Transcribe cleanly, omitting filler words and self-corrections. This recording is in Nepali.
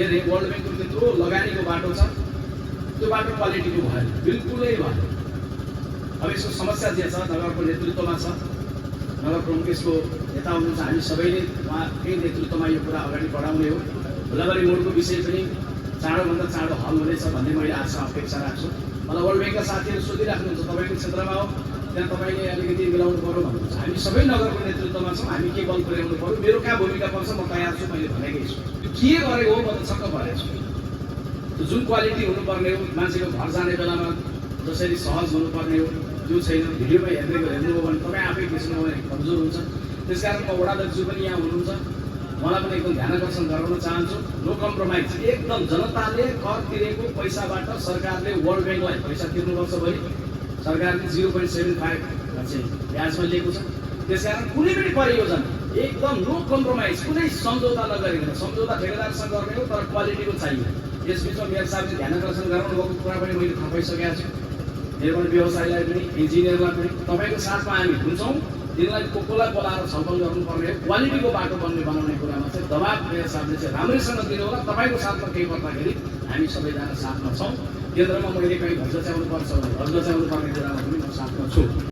हेरेँ वर्ल्ड ब्याङ्कको त्यत्रो लगानीको बाटो छ, त्यो बाटो क्वालिटीको भएन, बिल्कुलै भएन। अब यसको समस्या जे छ नगरको नेतृत्वमा छ, नगर प्रमुख यसको नेता हुनुहुन्छ, हामी सबैले उहाँकै नेतृत्वमा यो कुरा अगाडि बढाउने हो। भोलाबारी मोडको विषय पनि चाँडोभन्दा चाँडो हल हुनेछ भन्ने मैले आशा अपेक्षा राख्छु। मलाई वर्ल्ड ब्याङ्कका साथीहरू सोधिराख्नुहुन्छ तपाईँको क्षेत्रमा हो त्यहाँ तपाईँले अलिकति मिलाउनु पऱ्यो भन्नुहुन्छ। हामी सबै नगरको नेतृत्वमा छौँ, हामी के बल पुर्याउनु पऱ्यो, मेरो कहाँ भूमिका पर्छ म तयार छु, मैले भनेकै छु। के गरेको हो म त छक्क परेको छु। जुन क्वालिटी हुनुपर्ने हो, मान्छेको घर जाने बेलामा जसरी सहज हुनुपर्ने हो त्यो छैन। भिडियोमा हेर्नुभयो भने तपाईँ आफै त्यसमा कमजोर हुन्छ। त्यसकारण म वडा दाजु पनि यहाँ हुनुहुन्छ, मलाई पनि एकदम ध्यान आकर्षण गराउन चाहन्छु। नो कम्प्रोमाइज, एकदम जनताले कर तिरेको पैसाबाट सरकारले वर्ल्ड ब्याङ्कलाई पैसा तिर्नुपर्छ भने सरकारले 0.75 चाहिँ ब्याजमा लिएको छ। त्यसकारण कुनै पनि परियोजना एकदम नो कम्प्रोमाइज, कुनै सम्झौता नगरिकन, सम्झौता ठेकेदारसँग गर्ने हो तर क्वालिटीको चाहियो। यसबिचमा मेयर साहबले ध्यान आकर्षण गराउनु भएको कुरा पनि मैले थाहा पाइसकेको छु। निर्माण व्यवसायलाई पनि इन्जिनियरलाई पनि तपाईँको साथमा हामी हुन्छौँ। तिनीलाई कोलाई बोलाएर छलफल गर्नुपर्ने हो। क्वालिटीको बाटो बनाउने कुरामा चाहिँ दबाब मेयर साहबले चाहिँ राम्रैसँग दिनु होला। तपाईँको साथमा केही पर्दाखेरि हामी सबैजना साथमा छौँ। केन्द्रमा मैले कहीँ घर बचाउनु पर्छ भने घर बचाउनु पर्ने कुरामा पनि म साथमा छु।